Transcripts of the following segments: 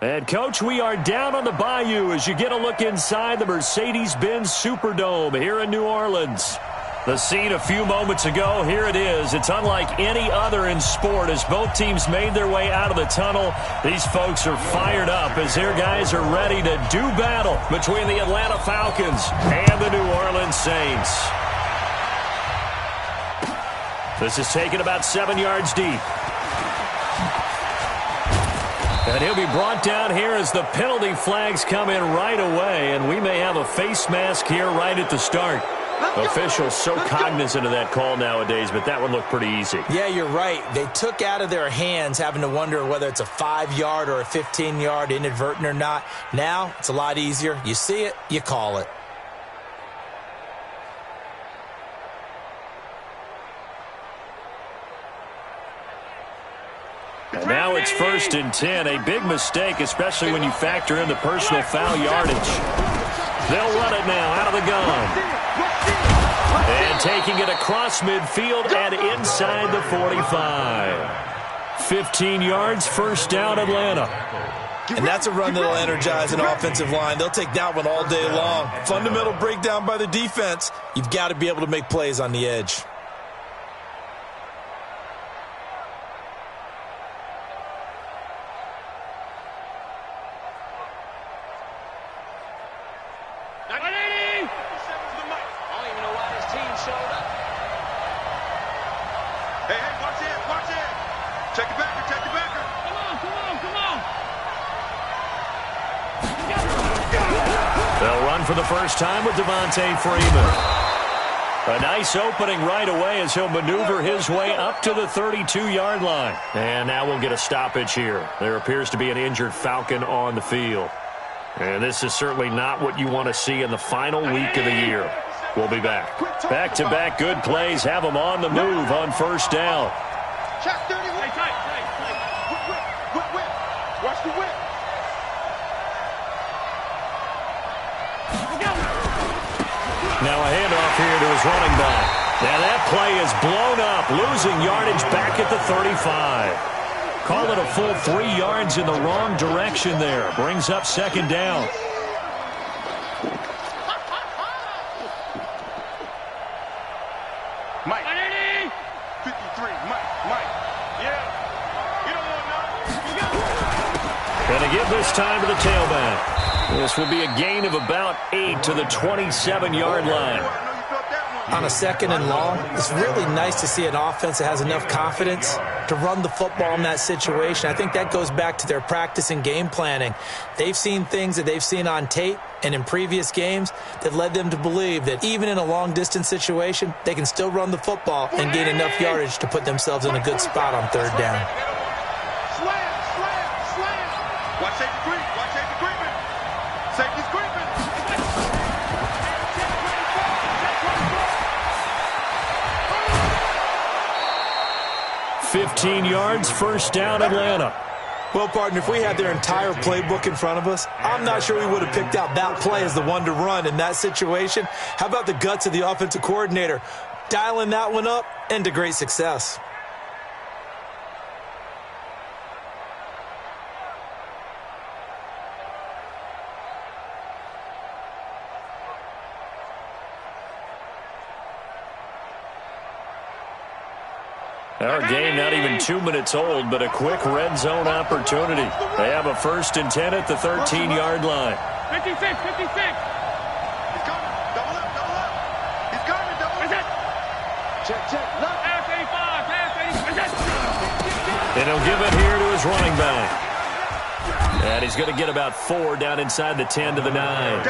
And, Coach, we are down on the Bayou as you get a look inside the Mercedes-Benz Superdome here in New Orleans. The scene a few moments ago, here it is. It's unlike any other in sport as both teams made their way out of the tunnel. These folks are fired up as their guys are ready to do battle between the Atlanta Falcons and the New Orleans Saints. This is taken about 7 yards deep. And he'll be brought down here as the penalty flags come in right away. And we may have a face mask here right at the start. Officials so cognizant of that call nowadays, but that one looked pretty easy. Yeah, you're right. They took out of their hands having to wonder whether it's a 5-yard or a 15-yard inadvertent or not. Now, it's a lot easier. You see it, you call it. And now it's 1st and 10. A big mistake, especially when you factor in the personal foul yardage. They'll run it now out of the gun. And taking it across midfield and inside the 45. 15 yards, first down, Atlanta. And that's a run that'll energize an offensive line. They'll take that one all day long. Fundamental breakdown by the defense. You've got to be able to make plays on the edge. For the first time with Devontae Freeman. A nice opening right away as he'll maneuver his way up to the 32-yard line. And now we'll get a stoppage here. There appears to be an injured Falcon on the field. And this is certainly not what you want to see in the final week of the year. We'll be back. Back-to-back good plays have them on the move on first down. Watch the whip. Now a handoff here to his running back. Now that play is blown up, losing yardage back at the 35. Call it a full 3 yards in the wrong direction there. Brings up second down. Mike. 53, Mike. Yeah. You don't want nothing. Going to give this time to the tailback. This will be a gain of about 8 to the 27-yard line. On a 2nd and long, it's really nice to see an offense that has enough confidence to run the football in that situation. I think that goes back to their practice and game planning. They've seen things that they've seen on tape and in previous games that led them to believe that even in a long-distance situation, they can still run the football and gain enough yardage to put themselves in a good spot on 3rd down. Slam. Watch safety creep. Safety's creeping. 15 yards, first down, Atlanta. Well, partner, if we had their entire playbook in front of us, I'm not sure we would have picked out that play as the one to run in that situation. How about the guts of the offensive coordinator? Dialing that one up into great success. Our game not even 2 minutes old, but a quick red zone opportunity. They have a 1st and 10 at the 13-yard line. 56. He's coming. Double up. He's coming. Double up. Check. Look. Half 85. And he'll give it here to his running back. And he's going to get about 4 down inside the 10 to the 9.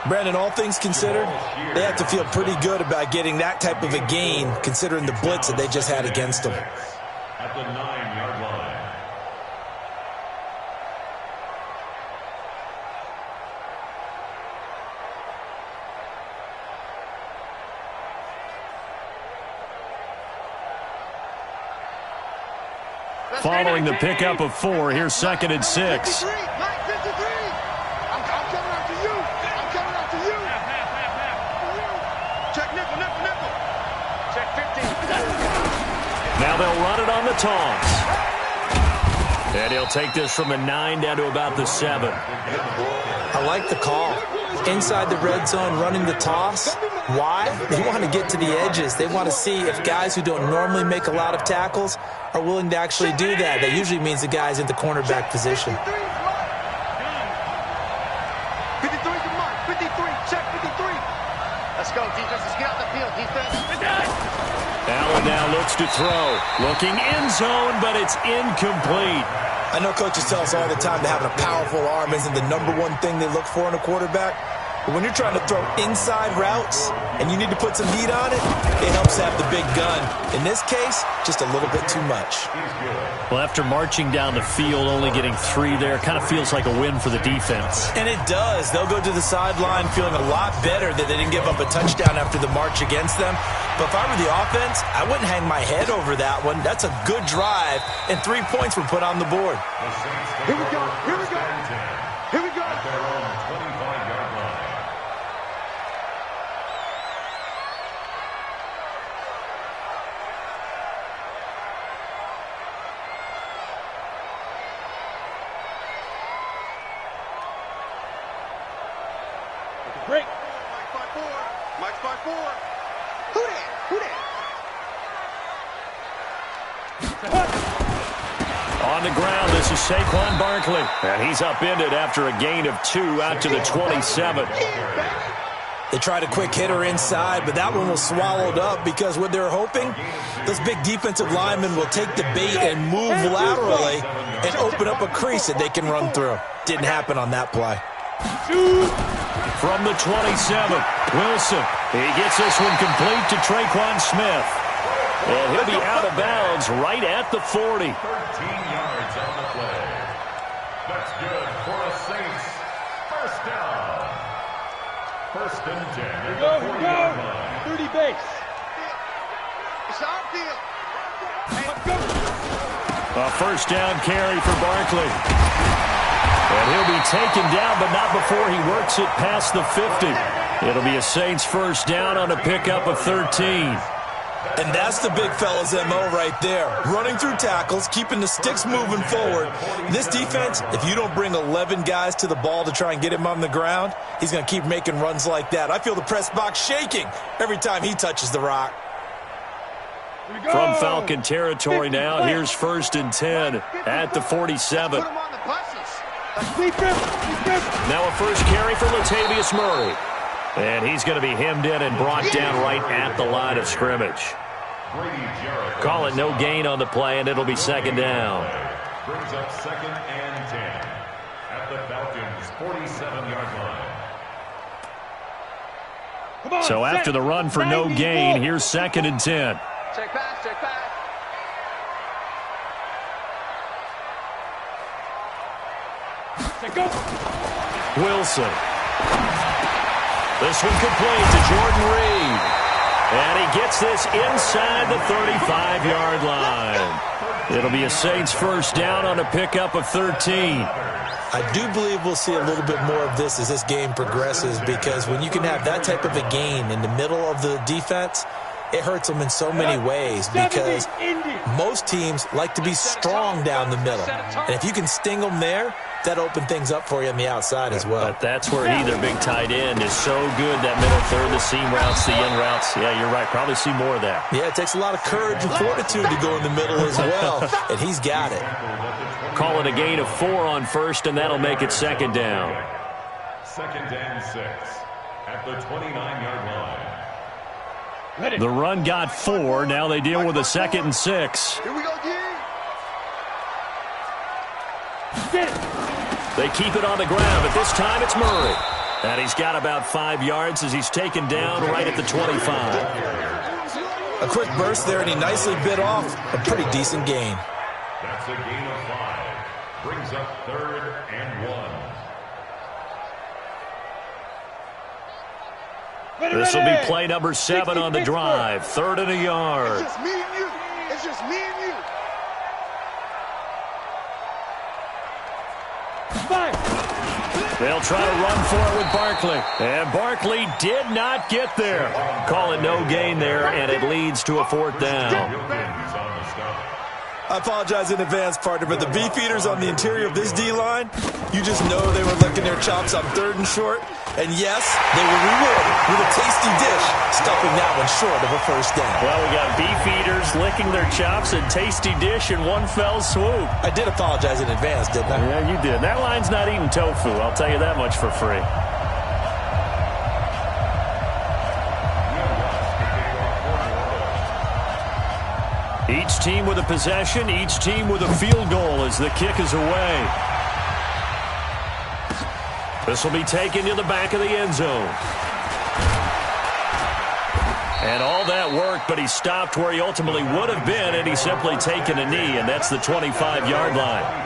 Brandon, all things considered, they have to feel pretty good about getting that type of a gain, considering the blitz that they just had against them. At the 9-yard line. Following the pickup of 4, here's 2nd and 6. Now they'll run it on the toss. And he'll take this from the 9 down to about the 7. I like the call. Inside the red zone, running the toss. Why? They want to get to the edges. They want to see if guys who don't normally make a lot of tackles are willing to actually do that. That usually means the guy's in the cornerback position. 53's a mark. 53. Check 53. Let's go, defense. Let's get out the field, defense. Allen now looks to throw. Looking end zone, but it's incomplete. I know coaches tell us all the time that having a powerful arm isn't the number one thing they look for in a quarterback. But when you're trying to throw inside routes and you need to put some heat on it, it helps have the big gun. In this case, just a little bit too much. Well, after marching down the field, only getting 3 there, kind of feels like a win for the defense. And it does. They'll go to the sideline feeling a lot better that they didn't give up a touchdown after the march against them. But if I were the offense, I wouldn't hang my head over that one. That's a good drive, and 3 points were put on the board. Here we go. Here we go. Here we go. At their own 25-yard line. Break. Mike's by 4. Mike's by 4. Who that? Who that? On the ground, this is Saquon Barkley. And he's upended after a gain of 2 out to the 27. They tried a quick hitter inside, but that one was swallowed up because what they're hoping, those big defensive linemen will take the bait and move laterally and open up a crease that they can run through. Didn't happen on that play. From the 27, Wilson. He gets this one complete to Traquan Smith. And he'll be out of bounds right at the 40. 13 yards on the play. That's good for a Saints first down. First and 10. Here we go. 30 base. It's our field. Let's go. A first down carry for Barkley. And he'll be taken down, but not before he works it past the 50. It'll be a Saints first down on a pickup of 13. And that's the big fella's MO right there. Running through tackles, keeping the sticks moving forward. This defense, if you don't bring 11 guys to the ball to try and get him on the ground, he's going to keep making runs like that. I feel the press box shaking every time he touches the rock. From Falcon territory now, here's first and 10 at the 47. Put him on the buses. Now a first carry for Latavius Murray. And he's going to be hemmed in and brought down right at the line of scrimmage. Call it no gain on the play, and it'll be second down. Brings up second and 10 at the Falcons' 47-yard line. So after the run for no gain, here's second and 10. Check pass, check pass. Wilson. This one complete to Jordan Reed. And he gets this inside the 35-yard line. It'll be a Saints first down on a pickup of 13. I do believe we'll see a little bit more of this as this game progresses, because when you can have that type of a gain in the middle of the defense, it hurts them in so many ways, because most teams like to be strong down the middle. And if you can sting them there, that opened things up for you on the outside as well. But that's where he, their big tight end, is so good, that middle third, the seam routes, the in routes. Yeah, you're right. Probably see more of that. Yeah, it takes a lot of courage and fortitude to go in the middle as well, and he's got it. Call it a gain of 4 on first, and that'll make it second down. Second and 6 at the 29-yard line. The run got 4. Now they deal with a second and 6. Here we go, D. They keep it on the ground, but this time it's Murray. And he's got about 5 yards as he's taken down right at the 25. A quick burst there, and he nicely bit off a pretty decent gain. That's a gain of 5. Brings up third and 1. This will be play number 7 on the drive. 3rd and a yard. It's just me and you. It's just me and you. They'll try to run for it with Barkley. And Barkley did not get there. Call it no gain there, and it leads to a 4th down. I apologize in advance, partner, but the beefeaters on the interior of this D-line, you just know they were licking their chops on 3rd and short. And yes, they were rewarded with a tasty dish, stuffing that one short of a first down. Well, we got beefeaters licking their chops and tasty dish in one fell swoop. I did apologize in advance, didn't I? Yeah, you did. That line's not eating tofu, I'll tell you that much for free. Each team with a possession, each team with a field goal as the kick is away. This will be taken to the back of the end zone. And all that work, but he stopped where he ultimately would have been, and he's simply taken a knee, and that's the 25-yard line.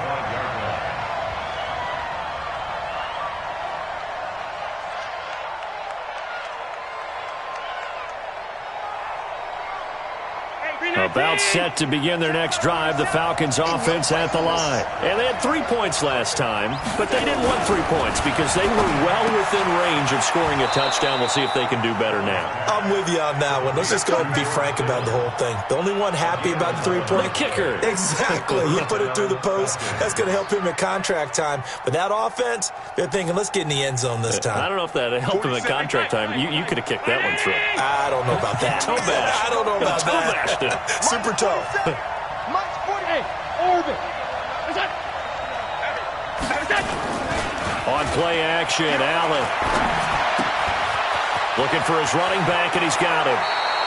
About set to begin their next drive, the Falcons offense at the line. And they had 3 points last time, but they didn't want 3 points because they were well within range of scoring a touchdown. We'll see if they can do better now. I'm with you on that one. Let's just go ahead and be frank about the whole thing. The only one happy about the 3-point? The kicker. Exactly. He put it through the post. That's going to help him at contract time. But that offense, they're thinking, let's get in the end zone this time. I don't know if that helped him at contract time. You could have kicked that one through. I don't know about that. Toe bash. I don't know about toe that. bashed it. Super toe. Mike's 48. Orbit. On play action, Allen. Looking for his running back, and he's got him.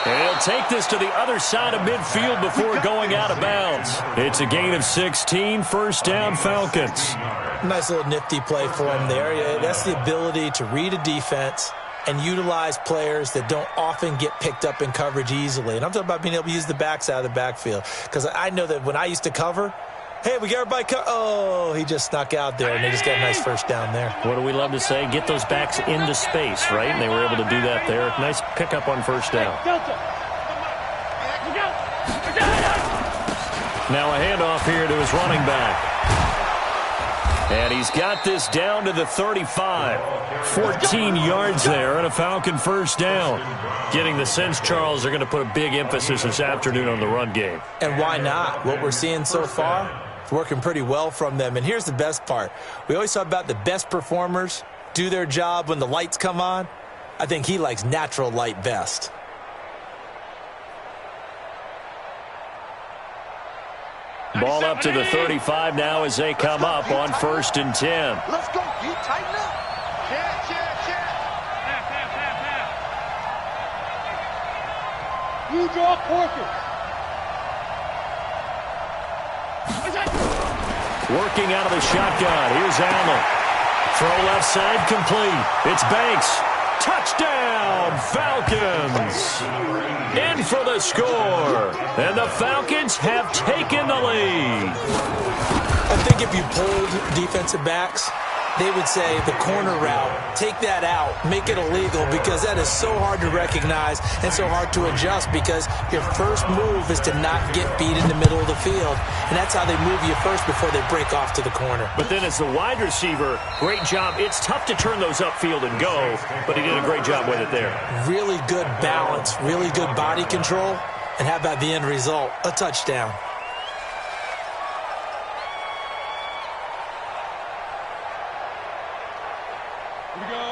And he'll take this to the other side of midfield before going out of bounds. It's a gain of 16, first down Falcons. Nice little nifty play for him there. Yeah, that's the ability to read a defense and utilize players that don't often get picked up in coverage easily. And I'm talking about being able to use the backs out of the backfield. Because I know that when I used to cover, hey, we got everybody oh, he just snuck out there, and they just got a nice first down there. What do we love to say? Get those backs into space, right? And they were able to do that there. Nice pickup on first down. Now a handoff here to his running back. And he's got this down to the 35. 14 yards there and a Falcon first down. Getting the sense, Charles, they're going to put a big emphasis this afternoon on the run game. And why not? What we're seeing so far, it's working pretty well from them. And here's the best part. We always talk about the best performers do their job when the lights come on. I think he likes natural light best. Ball up to the 35 now as they come up on 1st and 10. Let's go. You tighten up. Check. You draw Corker. Working out of the shotgun. Here's Allen. Throw left side complete. It's Banks. Touchdown, Falcons. In for the score. And the Falcons have taken the lead. I think if you pulled defensive backs, they would say the corner route, take that out, make it illegal, because that is so hard to recognize and so hard to adjust, because your first move is to not get beat in the middle of the field. And that's how they move you first before they break off to the corner. But then as the wide receiver, great job. It's tough to turn those upfield and go, but he did a great job with it there. Really good balance, really good body control. And how about the end result? A touchdown.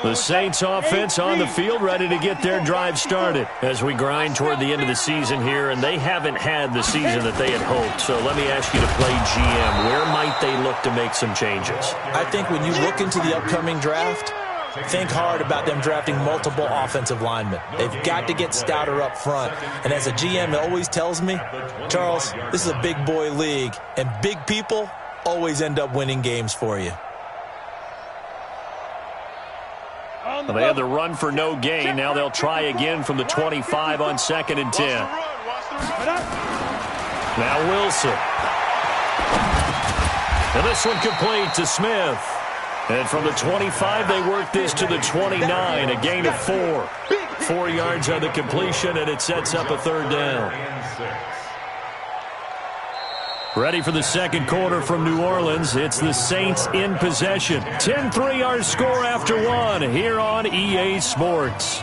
The Saints offense on the field, ready to get their drive started as we grind toward the end of the season here, and they haven't had the season that they had hoped. So let me ask you to play GM. Where might they look to make some changes? I think when you look into the upcoming draft, think hard about them drafting multiple offensive linemen. They've got to get stouter up front. And as a GM, it always tells me, Charles, this is a big boy league, and big people always end up winning games for you. Well, they had the run for no gain. Now they'll try again from the 25 on 2nd and 10. Now Wilson. And this one complete to Smith. And from the 25, they work this to the 29, a gain of 4. 4 yards on the completion, and it sets up a 3rd down. Ready for the second quarter from New Orleans. It's the Saints in possession. 10-3 our score after 1 here on EA Sports.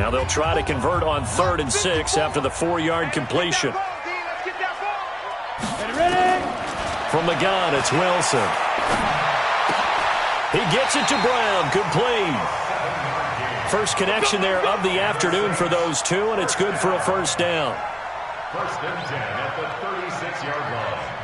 Now they'll try to convert on 3rd and 6 after the 4-yard completion. From the gun, it's Wilson. He gets it to Brown, complete. First connection there of the afternoon for those two, and it's good for a first down. 1st and 10 at the 36-yard line.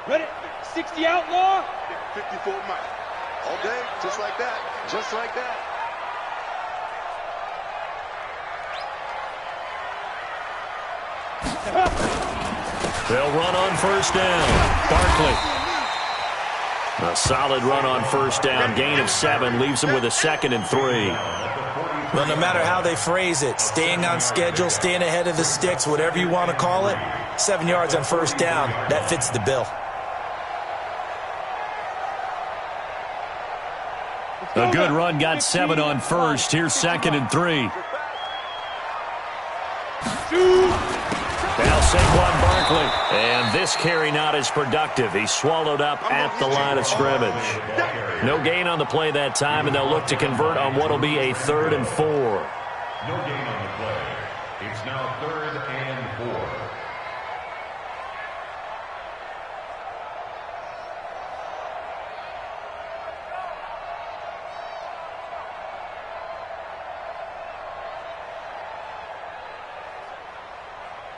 Ready? 60 outlaw. 54 mile. All day, just like that. Just like that. They'll run on 1st down. Barkley. A solid run on 1st down. Gain of 7 leaves them with a 2nd and 3. Well, no matter how they phrase it, staying on schedule, staying ahead of the sticks, whatever you want to call it, 7 yards on 1st down, that fits the bill. A good run got 7 on 1st. Here's 2nd and 3. Now Saquon Barkley. And this carry not as productive. He's swallowed up at the line of scrimmage. No gain on the play that time, and they'll look to convert on what will be a 3rd and 4. No gain on the play. It's now 3rd and 4.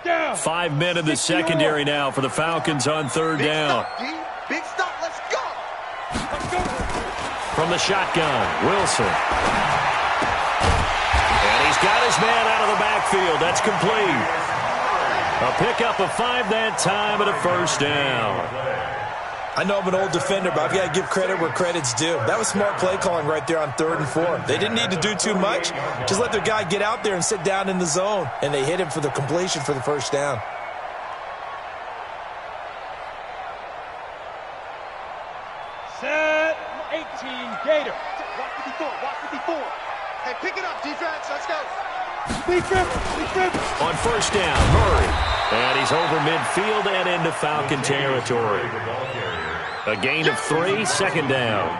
Down. 5 men in the secondary now for the Falcons on 3rd down. Big stop. Let's go. From the shotgun, Wilson. And he's got his man out of the backfield. That's complete. A pickup of 5 that time and a first down. I know I'm an old defender, but I've got to give credit where credit's due. That was smart play calling right there on 3rd and 4. They didn't need to do too much. Just let their guy get out there and sit down in the zone, and they hit him for the completion for the first down. Set. 18 Gator. Watch 54. Watch 54. Hey, pick it up, defense. Let's go. Big dribble. On 1st down, Murray. And he's over midfield and into Falcon territory. A gain of 3, 2nd down.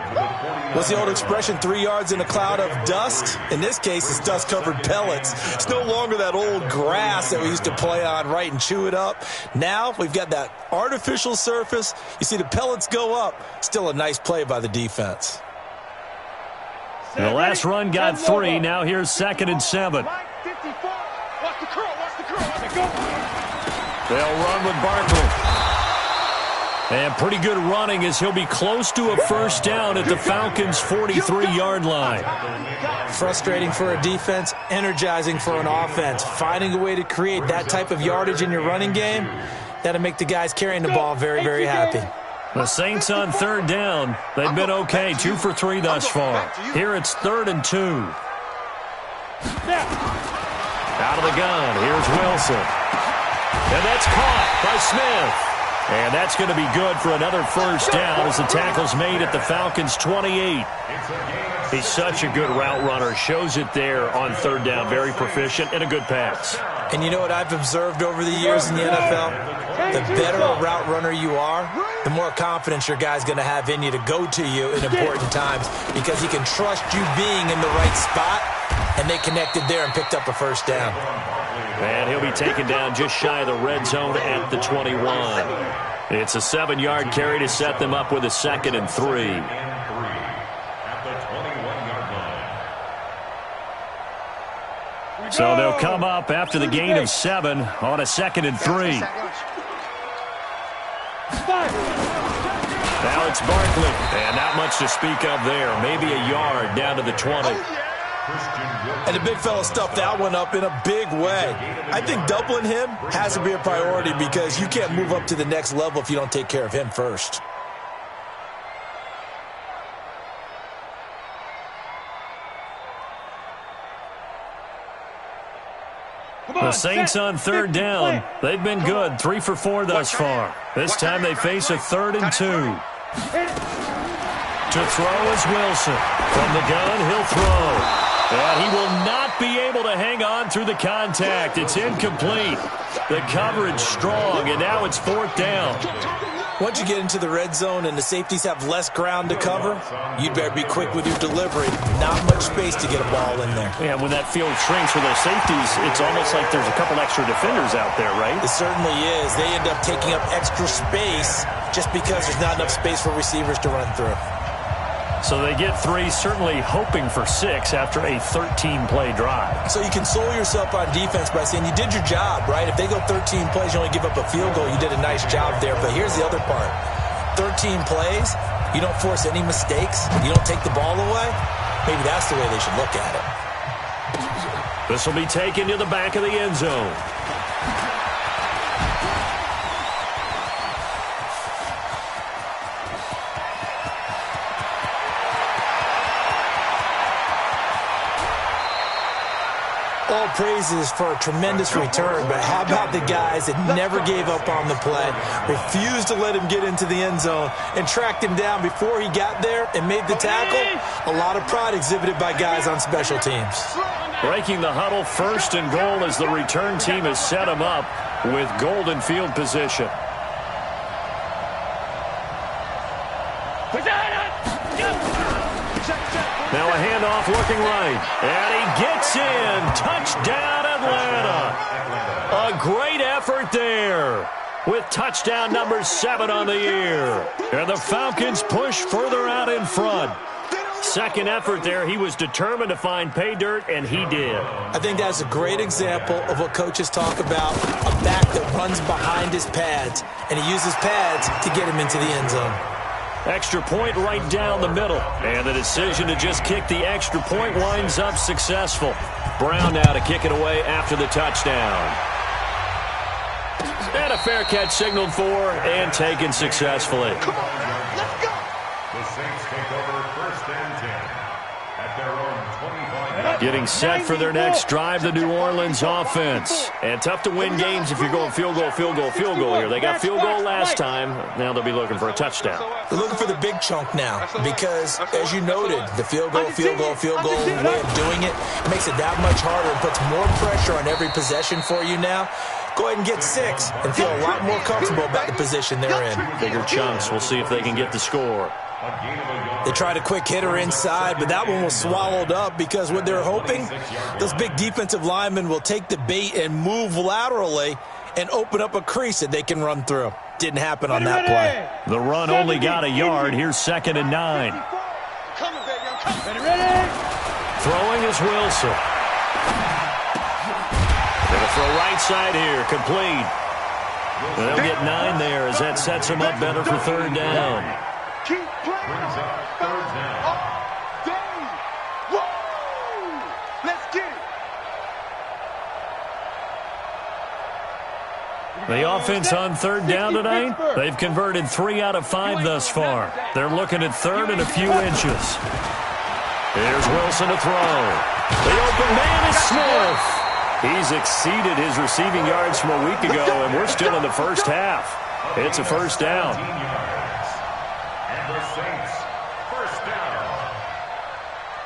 What's the old expression, 3 yards in a cloud of dust? In this case, it's dust-covered pellets. It's no longer that old grass that we used to play on, right, and chew it up. Now we've got that artificial surface. You see the pellets go up. Still a nice play by the defense. And the last run got 3. Now here's 2nd and 7. 54. Watch the curl. Let's go. They'll run with Barkley. And pretty good running as he'll be close to a first down at the Falcons' 43-yard line. Frustrating for a defense, energizing for an offense. Finding a way to create that type of yardage in your running game, that'll make the guys carrying the ball very, very happy. The Saints on 3rd down. They've been okay, 2 for 3 thus far. Here it's 3rd and 2. Out of the gun, here's Wilson. And that's caught by Smith. And that's going to be good for another first down as the tackle's made at the Falcons' 28. He's such a good route runner. Shows it there on 3rd down. Very proficient and a good pass. And you know what I've observed over the years in the NFL? The better a route runner you are, the more confidence your guy's going to have in you to go to you in important times because he can trust you being in the right spot, and they connected there and picked up a first down. And he'll be taken down just shy of the red zone at the 21. It's a 7-yard carry to set them up with a 2nd and 3. So they'll come up after the gain of 7 on a 2nd and 3. Now it's Barkley. And not much to speak of there. Maybe a yard down to the 20. And the big fella stuffed that one up in a big way. I think doubling him has to be a priority because you can't move up to the next level if you don't take care of him first. The Saints on 3rd down. They've been good, 3 for 4 thus far. This time they face a 3rd and 2. To throw is Wilson. From the gun, he'll throw. And he will not be able able to hang on through the contact. It's incomplete. The coverage strong, and now it's 4th down. Once you get into the red zone and the safeties have less ground to cover, you better be quick with your delivery. Not much space to get a ball in there. Yeah, when that field shrinks for those safeties, it's almost like there's a couple extra defenders out there, right? It certainly is. They end up taking up extra space just because there's not enough space for receivers to run through. So they get 3, certainly hoping for 6 after a 13-play drive. So you console yourself on defense by saying you did your job, right? If they go 13 plays, you only give up a field goal, you did a nice job there. But here's the other part. 13 plays, you don't force any mistakes, you don't take the ball away. Maybe that's the way they should look at it. This will be taken to the back of the end zone. All praises for a tremendous return, but how about the guys that never gave up on the play, refused to let him get into the end zone, and tracked him down before he got there and made the tackle? A lot of pride exhibited by guys on special teams. Breaking the huddle, 1st and goal as the return team has set him up with golden field position. Now a handoff looking right. And he gets in. Touchdown, Atlanta. A great effort there with touchdown number 7 on the year. And the Falcons push further out in front. Second effort there. He was determined to find pay dirt, and he did. I think that's a great example of what coaches talk about, a back that runs behind his pads, and he uses pads to get him into the end zone. Extra point right down the middle. And the decision to just kick the extra point winds up successful. Brown now to kick it away after the touchdown. And a fair catch signaled for and taken successfully. Come on, man. Let's go. The Saints take over 1st and 10 at their own 25. Getting set for their next drive, the New Orleans offense. And tough to win games if you're going field goal, field goal, field goal here. They got field goal last time. Now they'll be looking for a touchdown. They're looking for the big chunk now because, as you noted, the field goal way of doing it makes it that much harder and puts more pressure on every possession for you now. Go ahead and get 6 and feel a lot more comfortable about the position they're in. Bigger chunks. We'll see if they can get the score. They tried a quick hitter inside, but that one was swallowed up because what they're hoping, those big defensive linemen will take the bait and move laterally and open up a crease that they can run through. Didn't happen on that play. The run only got a yard. Here's 2nd and 9. Throwing is Wilson. Gonna throw right side here, complete. They'll get 9 there as that sets them up better for 3rd down. Keep playing. Third down. All day. Woo! Let's get it. The offense on 3rd down tonight, they've converted 3 out of 5 thus far. They're looking at 3rd and a few inches. Here's Wilson to throw. The open man is Smith. He's exceeded his receiving yards from a week ago, and we're still in the first half. It's a 1st down. And the Saints, 1st down.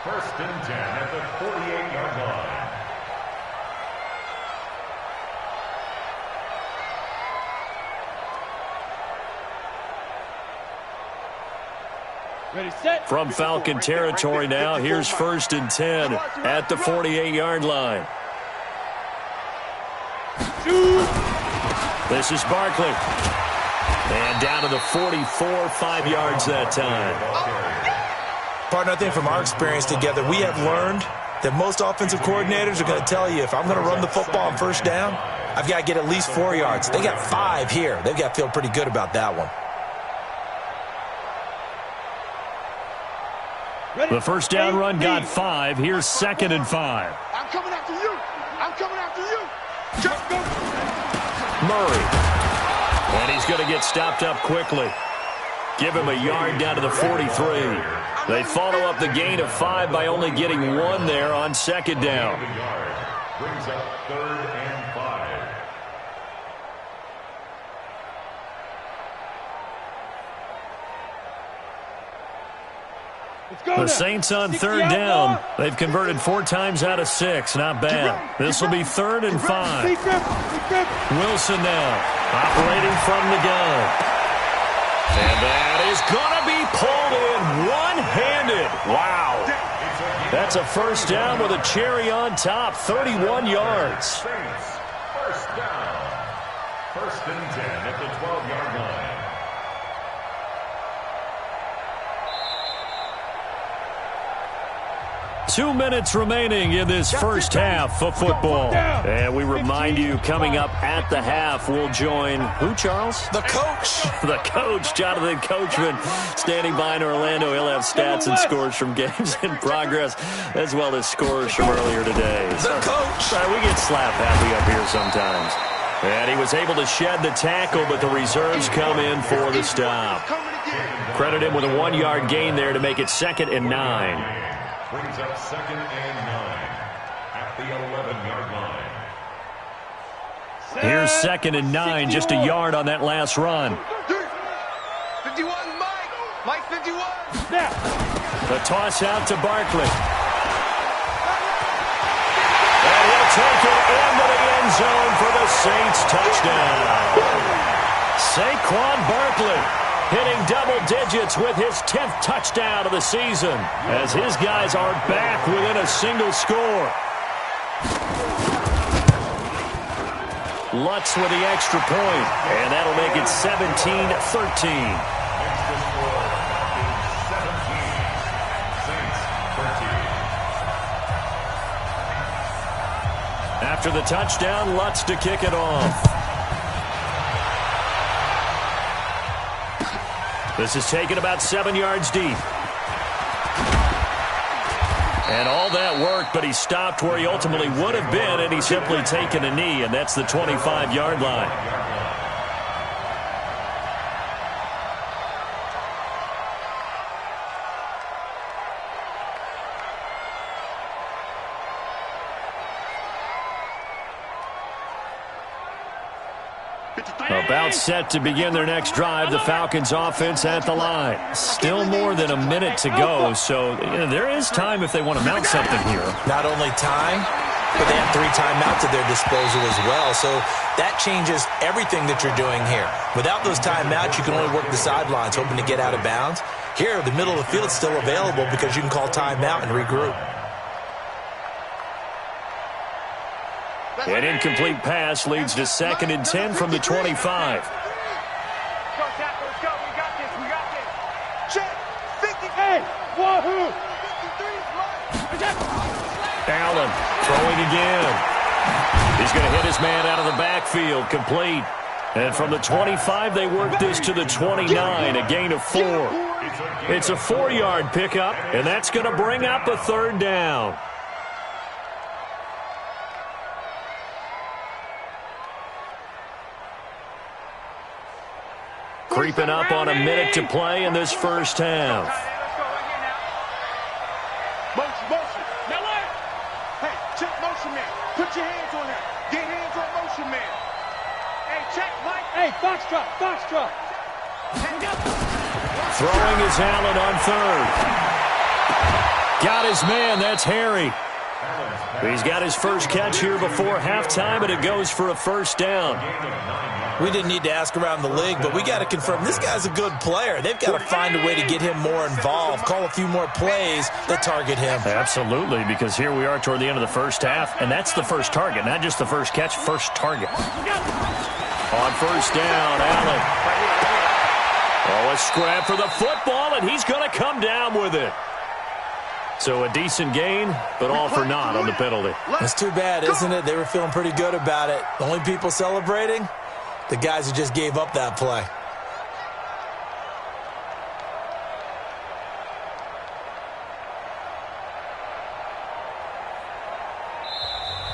1st and 10 at the 48-yard line. Ready, set. From Falcon territory now, here's 1st and 10 at the 48-yard line. This is Barkley. And down to the 44, 5 yards that time. Partner, I think from our experience together, we have learned that most offensive coordinators are going to tell you, if I'm going to run the football on 1st down, I've got to get at least 4 yards. They got 5 here. They've got to feel pretty good about that one. The 1st down run got 5. Here's 2nd and 5. I'm coming after you. I'm coming after you. Just go. Murray. And he's going to get stopped up quickly. Give him a yard down to the 43. They follow up the gain of 5 by only getting 1 there on 2nd down. Brings up 3rd and 5. The Saints on third down. They've converted 4 times out of 6. Not bad. This will be 3rd and 5. Wilson now operating from the gun. And that is going to be pulled in one-handed. Wow. That's a first down with a cherry on top. 31 yards. Saints, first down. 1st and 10 at the 12-yard line. 2 minutes remaining in this first half of football. And we remind you, coming up at the half, we'll join who, Charles? The coach. The coach, Jonathan Coachman, standing by in Orlando. He'll have stats and scores from games in progress, as well as scores from earlier today. The coach. We get slap happy up here sometimes. And he was able to shed the tackle, but the reserves come in for the stop. Credit him with a 1-yard gain there to make it 2nd and 9. Brings up 2nd and 9 at the 11-yard line. Here's 2nd and 9, just a yard on that last run. 51, Mike 51. The toss out to Barkley. And he'll take it into the end zone for the Saints touchdown. Saquon Barkley hitting double digits with his 10th touchdown of the season, as his guys are back within a single score. Lutz with the extra point, and that'll make it 17-13. Extra score is 17. Saints 13. After the touchdown, Lutz to kick it off. This is taken about 7 yards deep. And all that worked, but he stopped where he ultimately would have been, and he's simply taken a knee, and that's the 25-yard line. About set to begin their next drive, the Falcons offense at the line. Still more than a minute to go, so there is time if they want to mount something here. Not only time, but they have 3 timeouts at their disposal as well, so that changes everything that you're doing here. Without those timeouts, you can only work the sidelines, hoping to get out of bounds. Here, the middle of the field is still available because you can call timeout and regroup. An incomplete pass leads to 2nd and 10 from the 25. Go, tackle, let's go. We got this. We got this. Check. 50. Hey, wahoo. 53 is Allen throwing again. He's going to hit his man out of the backfield, complete. And from the 25, they work this to the 29, a gain of 4. It's a 4-yard pickup, and that's going to bring up a 3rd down. Creeping up on a minute to play in this first half. Motion, motion. Now what? Hey, check motion man. Put your hands on that. Get hands on motion man. Hey, check Mike. Hey, foxtrot, foxtrot. Throwing is Allen on 3rd. Got his man, that's Harry. He's got his first catch here before halftime, and it goes for a first down. We didn't need to ask around the league, but we got to confirm this guy's a good player. They've got to find a way to get him more involved, call a few more plays that target him. Absolutely, because here we are toward the end of the first half, and that's the first target, not just the first catch, first target. On first down, Allen. Oh, a scrap for the football, and he's going to come down with it. So a decent gain, but all for naught on the penalty. That's too bad, isn't it? They were feeling pretty good about it. The only people celebrating, the guys who just gave up that play.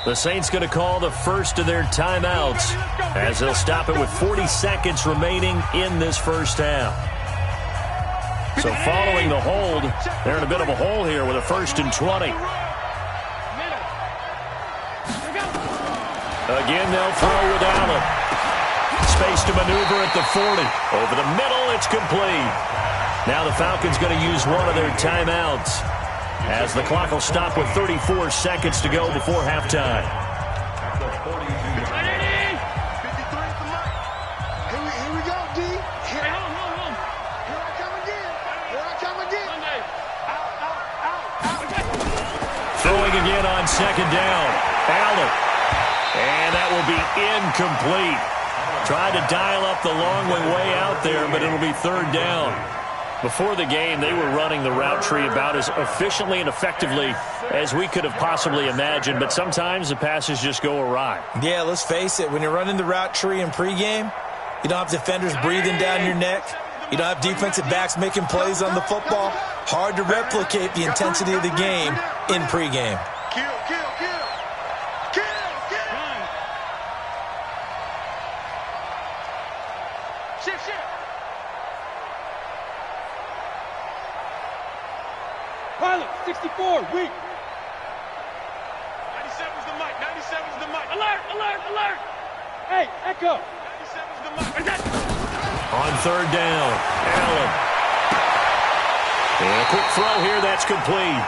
The Saints going to call the first of their timeouts as they'll stop it with 40 seconds remaining in this first half. So following the hold, they're in a bit of a hole here with a 1st and 20. Again, they'll throw with Allen. Space to maneuver at the 40. Over the middle, it's complete. Now the Falcons going to use one of their timeouts, as the clock will stop with 34 seconds to go before halftime. Here we go, D. Here I come again. Here I come again. Out. Throwing again on second down. Allen. And that will be incomplete. Tried to dial up the long way out there, but it'll be third down. Before the game, they were running the route tree about as efficiently and effectively as we could have possibly imagined, but sometimes the passes just go awry. Yeah, let's face it. When you're running the route tree in pregame, you don't have defenders breathing down your neck. You don't have defensive backs making plays on the football. Hard to replicate the intensity of the game in pregame. Kill. Shift. Pilot, 64, weak. 97's the mic. Alert. Hey, Echo. 97's the mic. On third down, Allen. And a quick throw here, that's complete.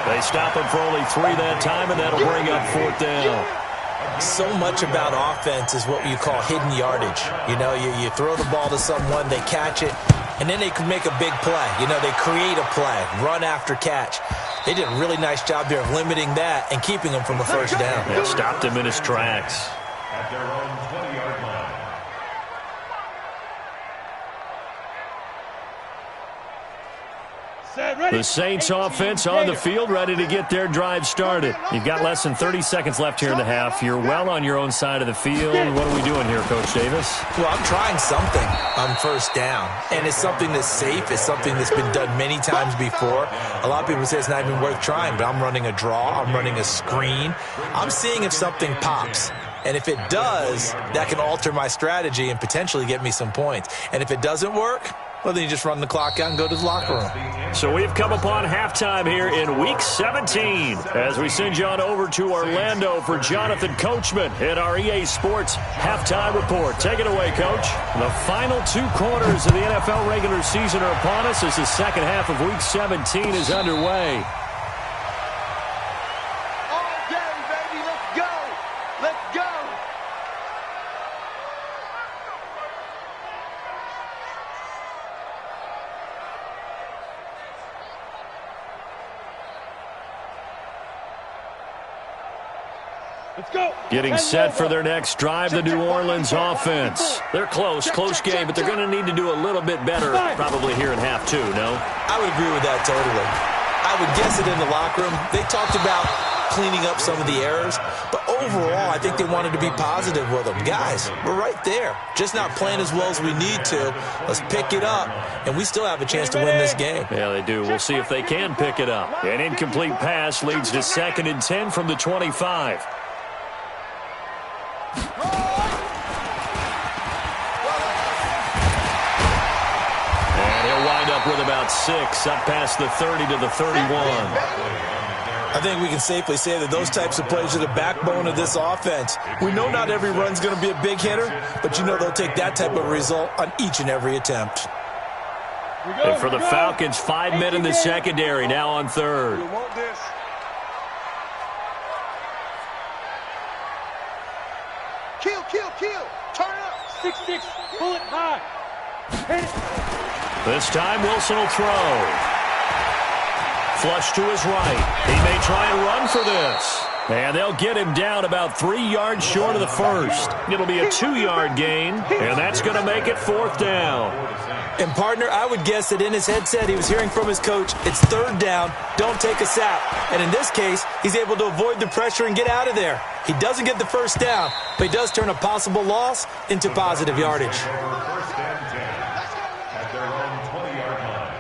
They stop him for only 3 that time, and that'll bring up fourth down. So much about offense is what you call hidden yardage. You know, you throw the ball to someone, they catch it, and then they can make a big play. You know, they create a play, run after catch. They did a really nice job there of limiting that and keeping him from a first down. They stopped him in his tracks. At their own 20-yard line. The Saints offense on the field, ready to get their drive started. You've got less than 30 seconds left here in the half. You're well on your own side of the field. What are we doing here, Coach Davis? Well, I'm trying something on first down, and it's something that's safe. It's something that's been done many times before. A lot of people say it's not even worth trying, but I'm running a draw. I'm running a screen. I'm seeing if something pops. And if it does, that can alter my strategy and potentially get me some points. And if it doesn't work, well, then you just run the clock out and go to the locker room. So we've come upon halftime here in Week 17 as we send you on over to Orlando for Jonathan Coachman at our EA Sports Halftime Report. Take it away, Coach. The final 2 quarters of the NFL regular season are upon us as the second half of Week 17 is underway. All day, baby. Let's go. Let's go. Let's go. Getting set for their next drive, the New Orleans offense. They're close game, but they're going to need to do a little bit better probably here in half 2, no? I would agree with that totally. I would guess it in the locker room. They talked about cleaning up some of the errors, but overall, I think they wanted to be positive with them. Guys, we're right there. Just not playing as well as we need to. Let's pick it up, and we still have a chance to win this game. Yeah, they do. We'll see if they can pick it up. An incomplete pass leads to 2nd and 10 from the 25. And he'll wind up with about 6, up past the 30 to the 31. I think we can safely say that those types of plays are the backbone of this offense. We know not every run's going to be a big hitter, but you know they'll take that type of result on each and every attempt. And for the Falcons, 5 men in the secondary, now on third. You want this? Kill. Turn it up. 6-6, pull it high. Hit it. This time Wilson will throw. Flush to his right. He may try and run for this. And they'll get him down about 3 yards short of the first. It'll be a 2-yard gain, and that's going to make it 4th down. And, partner, I would guess that in his headset he was hearing from his coach, it's 3rd down, don't take a sack. And in this case, he's able to avoid the pressure and get out of there. He doesn't get the first down, but he does turn a possible loss into positive yardage. 1st and 10 at their own 20-yard line.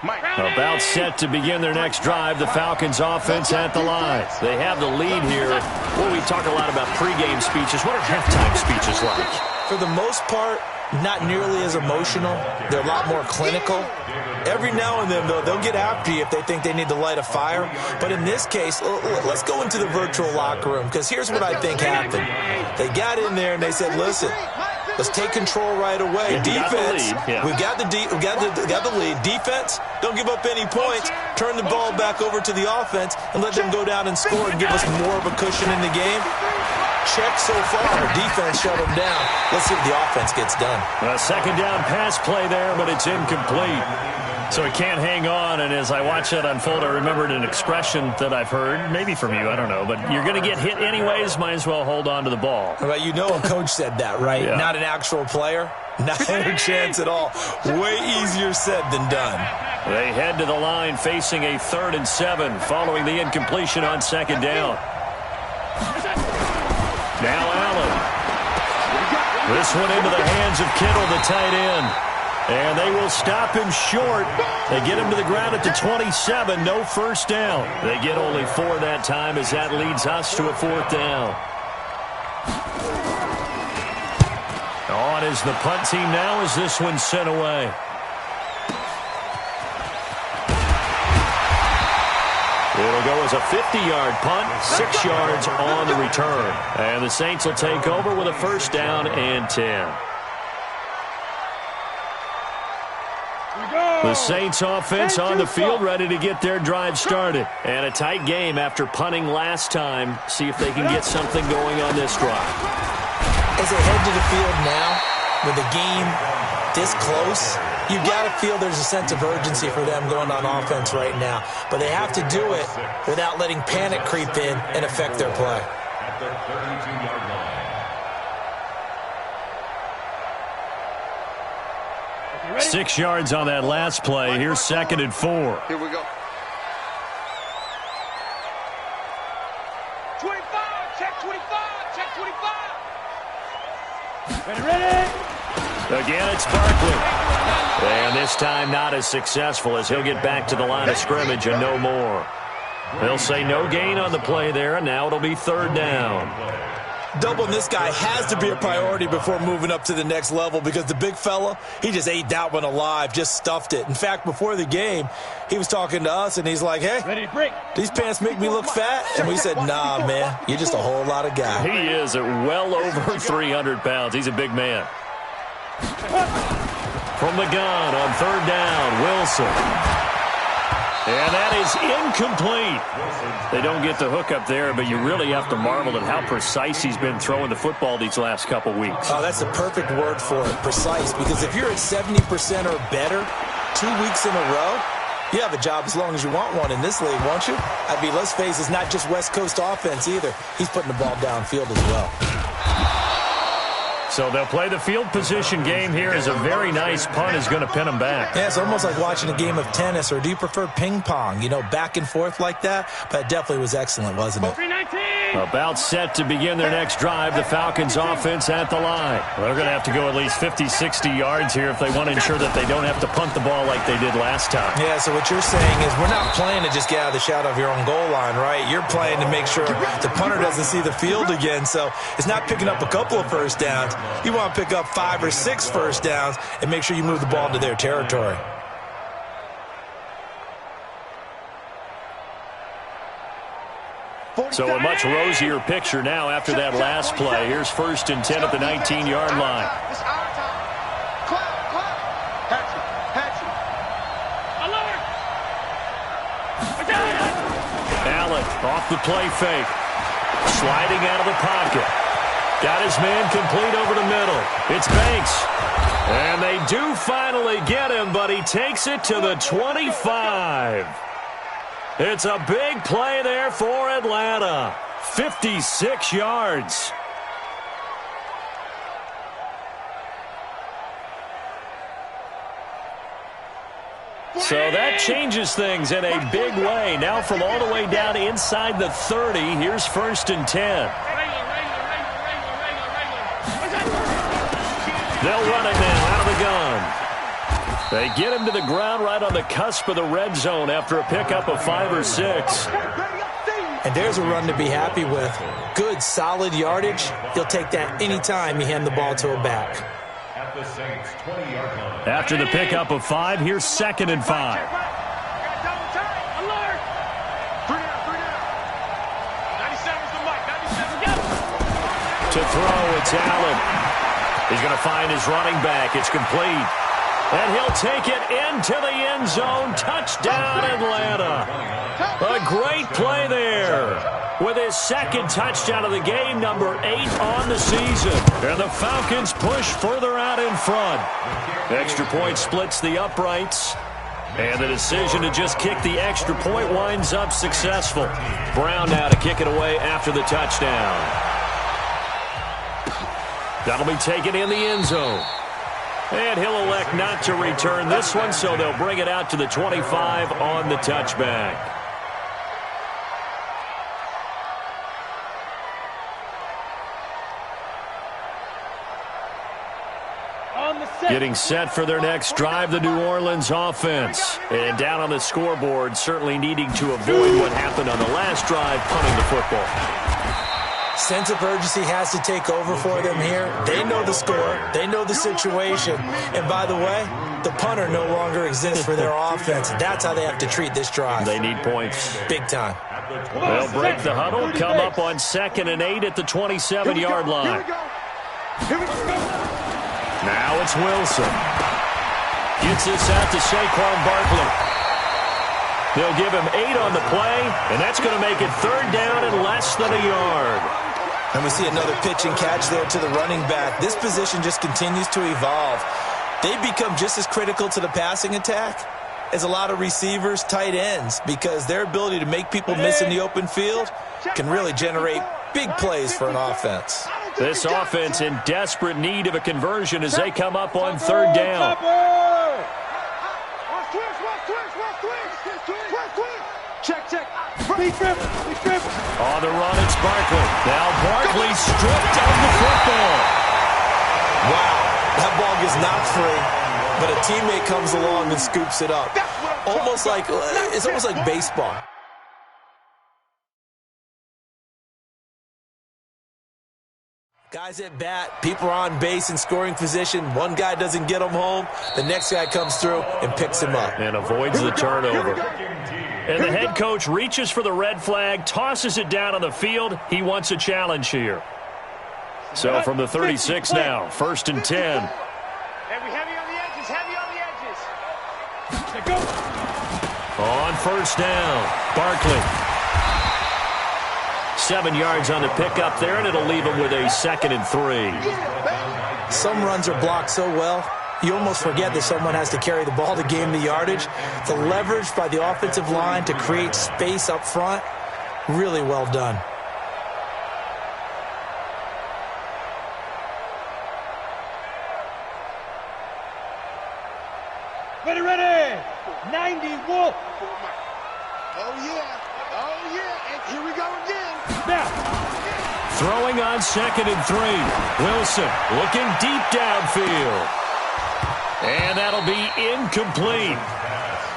About set to begin their next drive, the Falcons offense at the line. They have the lead here. Well, we talk a lot about pregame speeches. What are halftime speeches like? For the most part, not nearly as emotional. They're a lot more clinical. Every now and then, though, they'll get after you if they think they need to light a fire. But in this case, let's go into the virtual locker room, because here's what I think happened. They got in there and they said, listen, let's take control right away. Defense, we got the lead. Defense, don't give up any points. Turn the ball back over to the offense and let them go down and score and give us more of a cushion in the game. Check so far. Defense shut them down. Let's see if the offense gets done. A second down pass play there, but it's incomplete. So he can't hang on, and as I watch that unfold, I remembered an expression that I've heard, maybe from you, I don't know, but you're going to get hit anyways, might as well hold on to the ball. Well, you know a coach said that, right? Yeah. Not an actual player. Not a chance at all. Way easier said than done. They head to the line facing a 3rd and 7 following the incompletion on second down. Now Allen. This one into the hands of Kittle, the tight end. And they will stop him short. They get him to the ground at the 27. No first down. They get only 4 that time as that leads us to a 4th down. On is the punt team now as this one's sent away. It'll go as a 50-yard punt, 6 yards on the return. And the Saints will take over with a 1st down and 10. The Saints offense on the field, ready to get their drive started. And a tight game after punting last time. See if they can get something going on this drive. As they head to the field now, with the game this close, you got to feel there's a sense of urgency for them going on offense right now. But they have to do it without letting panic creep in and affect their play. At the 32-yard line. 6 yards on that last play. Here's 2nd and 4. Here we go. 25, check 25, check 25. Ready. Again, it's Barkley. And this time not as successful as he'll get back to the line of scrimmage and no more. They'll say no gain on the play there, and now it'll be 3rd down. Doubling this guy has to be a priority before moving up to the next level, because the big fella, he just ate that one alive, just stuffed it. In fact, before the game, he was talking to us, and he's like, hey, Ready, break. these pants make me look fat. And we said, nah, man, you're just a whole lot of guy. He is at well over 300 pounds. He's a big man. From the gun on 3rd down, Wilson. And that is incomplete. They don't get the hook up there, but you really have to marvel at how precise he's been throwing the football these last couple weeks. Oh, that's the perfect word for it, precise, because if you're at 70% or better 2 weeks in a row, you have a job as long as you want one in this league, won't you? I mean, let's face it, it's not just West Coast offense either. He's putting the ball downfield as well. So they'll play the field position game here as a very nice punt is going to pin them back. Yeah, it's almost like watching a game of tennis, or do you prefer ping pong? You know, back and forth like that? But it definitely was excellent, wasn't it? 319. About set to begin their next drive, the Falcons offense at the line. They're going to have to go at least 50, 60 yards here if they want to ensure that they don't have to punt the ball like they did last time. Yeah, so what you're saying is we're not playing to just get out of the shadow of your own goal line, right? You're playing to make sure the punter doesn't see the field again. So it's not picking up a couple of first downs. You want to pick up 5 or 6 first downs and make sure you move the ball into their territory. So a much rosier picture now after that last play. Here's 1st and 10 at the 19-yard line. It's our time. Clap. Hatchet. Allen off the play fake. Sliding out of the pocket. Got his man complete over the middle. It's Banks. And they do finally get him, but he takes it to the 25. It's a big play there for Atlanta. 56 yards. So that changes things in a big way. Now from all the way down inside the 30, here's 1st and 10. They'll run it now out of the gun. They get him to the ground right on the cusp of the red zone after a pickup of 5 or 6. And there's a run to be happy with. Good, solid yardage. He'll take that anytime you hand the ball to a back. At the Saints 20-yard line. After the pickup of 5, here's 2nd and 5. To throw, it's Allen. He's going to find his running back. It's complete. And he'll take it into the end zone. Touchdown, Atlanta. A great play there. With his 2nd touchdown of the game, number 8 on the season. And the Falcons push further out in front. Extra point splits the uprights. And the decision to just kick the extra point winds up successful. Brown now to kick it away after the touchdown. That'll be taken in the end zone. And he'll elect not to return this one, so they'll bring it out to the 25 on the touchback. Getting set for their next drive, the New Orleans offense. And down on the scoreboard, certainly needing to avoid what happened on the last drive, punting the football. Sense of urgency has to take over for them here. They know the score. They know the situation. And by the way, the punter no longer exists for their offense. That's how they have to treat this drive. They need points. Big time. They'll break the huddle, come up on 2nd and 8 at the 27-yard line. Now it's Wilson. Gets this out to Saquon Barkley. They'll give him 8 on the play, and that's going to make it 3rd down and less than a yard. And we see another pitch and catch there to the running back. This position just continues to evolve. They become just as critical to the passing attack as a lot of receivers, tight ends, because their ability to make people miss in the open field can really generate big plays for an offense. This offense in desperate need of a conversion as they come up on 3rd down. Check. Be triple. On the run, it's Barkley. Now Barkley stripped of the football. Wow, that ball gets knocked free, but a teammate comes along and scoops it up. It's almost like baseball. Guys at bat, people are on base in scoring position. One guy doesn't get him home. The next guy comes through and picks him up. And avoids the turnover. And the head coach reaches for the red flag, tosses it down on the field. He wants a challenge here. So from the 36 now, 1st and 10. Heavy on the edges, On 1st down, Barkley. 7 yards on the pickup there, and it'll leave him with a 2nd and 3. Some runs are blocked so well, you almost forget that someone has to carry the ball to gain the yardage. The leverage by the offensive line to create space up front, really well done. Ready. 90 Wolf. Oh, yeah. And here we go again. Now. Throwing on 2nd and 3. Wilson looking deep downfield. And that'll be incomplete.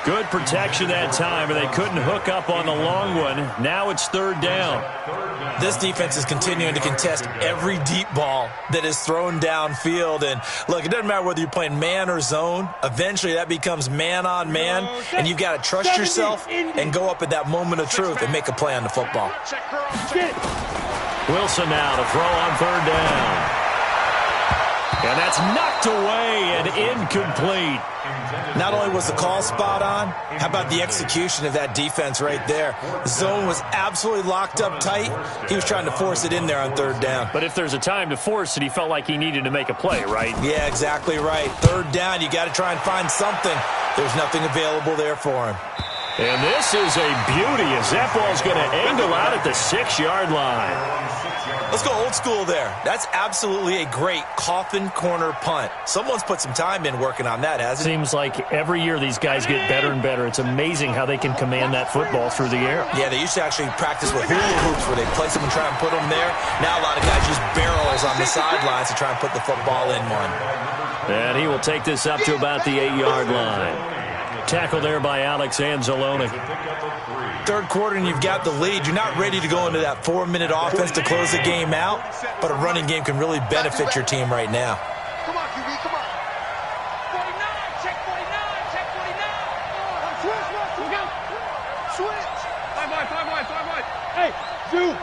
Good protection that time, and they couldn't hook up on the long one. Now it's 3rd down. This defense is continuing to contest every deep ball that is thrown downfield. And look, it doesn't matter whether you're playing man or zone. Eventually that becomes man on man, and you've got to trust yourself and go up at that moment of truth and make a play on the football. Wilson now to throw on 3rd down. And that's knocked away and incomplete. Not only was the call spot on, how about the execution of that defense right there? The zone was absolutely locked up tight. He was trying to force it in there on 3rd down. But if there's a time to force it, he felt like he needed to make a play, right? Yeah, exactly right. 3rd down, you got to try and find something. There's nothing available there for him. And this is a beauty as that ball's going to angle out at the 6-yard line. Let's go old school there. That's absolutely a great coffin corner punt. Someone's put some time in working on that, hasn't it? Seems like every year these guys get better and better. It's amazing how they can command that football through the air. Yeah, they used to actually practice with hula hoops where they place them and try and put them there. Now a lot of guys use barrels on the sidelines to try and put the football in one. And he will take this up to about the 8-yard line. Tackle there by Alex Anzalone. Third quarter and you've got the lead. You're not ready to go into that 4-minute offense to close the game out, but a running game can really benefit your team right now. Come on, QB, come on. 49, check 49, check 49. Switch, we go. Switch. 5 wide. Hey, Zoo.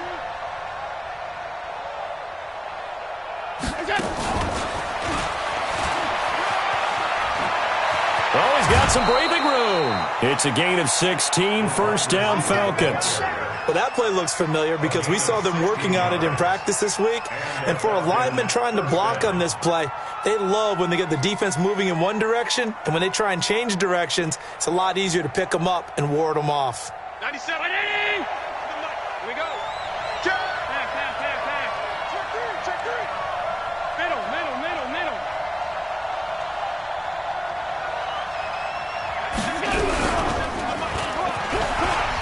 Oh, he's got some breathing room. It's a gain of 16, first down Falcons. Well, that play looks familiar because we saw them working on it in practice this week. And for a lineman trying to block on this play, they love when they get the defense moving in one direction. And when they try and change directions, it's a lot easier to pick them up and ward them off. 97, 80. Here we go. Check. Check three. Middle.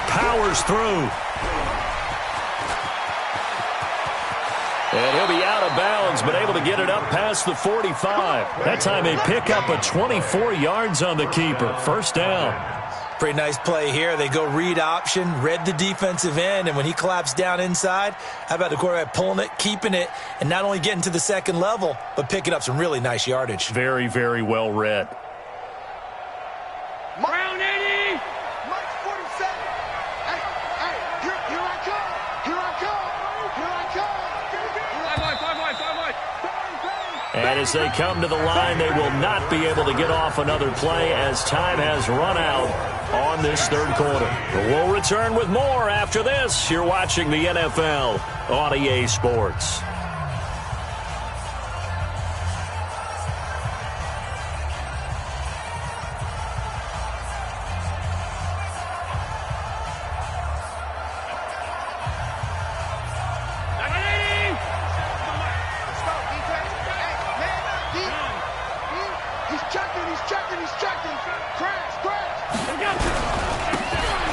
Powers through. And he'll be out of bounds, but able to get it up past the 45. That time they pick up a 24 yards on the keeper. First down. Pretty nice play here. They go read option, read the defensive end, and when he collapsed down inside, how about the quarterback pulling it, keeping it, and not only getting to the second level, but picking up some really nice yardage. Very, very well read. Brown 80. Mike's 47. Hey, here I come. 5 wide. And as they come to the line, they will not be able to get off another play as time has run out on this third quarter. We'll return with more after this. You're watching the NFL on EA Sports.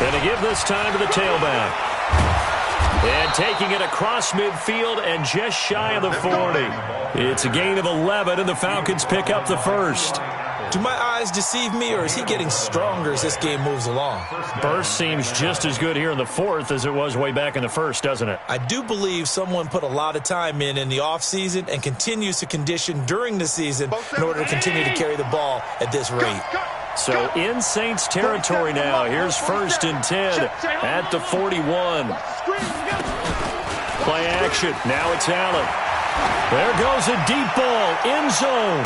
And to give this time to the tailback. And taking it across midfield and just shy of the 40. It's a gain of 11, and the Falcons pick up the first. Do my eyes deceive me, or is he getting stronger as this game moves along? Burst seems just as good here in the fourth as it was way back in the first, doesn't it? I do believe someone put a lot of time in the offseason and continues to condition during the season in order to continue to carry the ball at this rate. So in Saints territory now. Here's 1st and 10 at the 41. Play action. Now it's Allen. There goes a deep ball. End zone.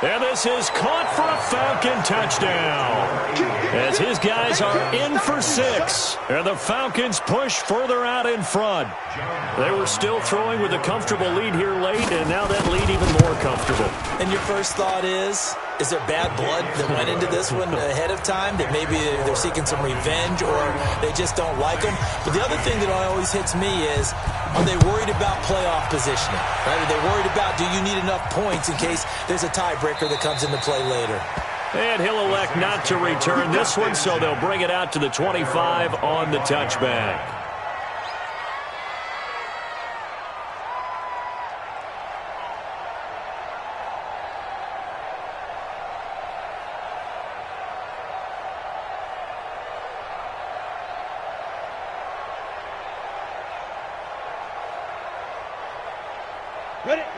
And this is caught for a Falcon touchdown. As his guys are in for 6. And the Falcons push further out in front. They were still throwing with a comfortable lead here late, and now that lead even more comfortable. And your first thought is there bad blood that went into this one ahead of time, that maybe they're seeking some revenge or they just don't like them? But the other thing that always hits me is, are they worried about playoff positioning? Right? Are they worried about, do you need enough points in case there's a tiebreaker that comes into play later? And he'll elect not to return this one, so they'll bring it out to the 25 on the touchback.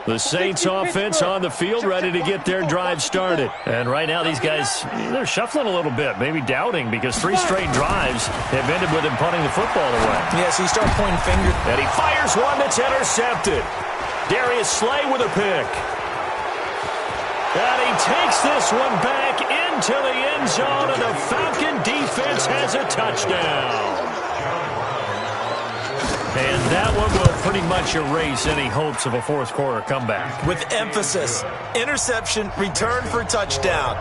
The Saints offense on the field, ready to get their drive started. And right now these guys, they're shuffling a little bit, maybe doubting, because 3 straight drives have ended with him punting the football away. Yeah, so you start pointing fingers. And he fires one that's intercepted. Darius Slay with a pick. And he takes this one back into the end zone, and the Falcon defense has a touchdown. And that one will pretty much erase any hopes of a fourth quarter comeback. With emphasis, interception, return for touchdown.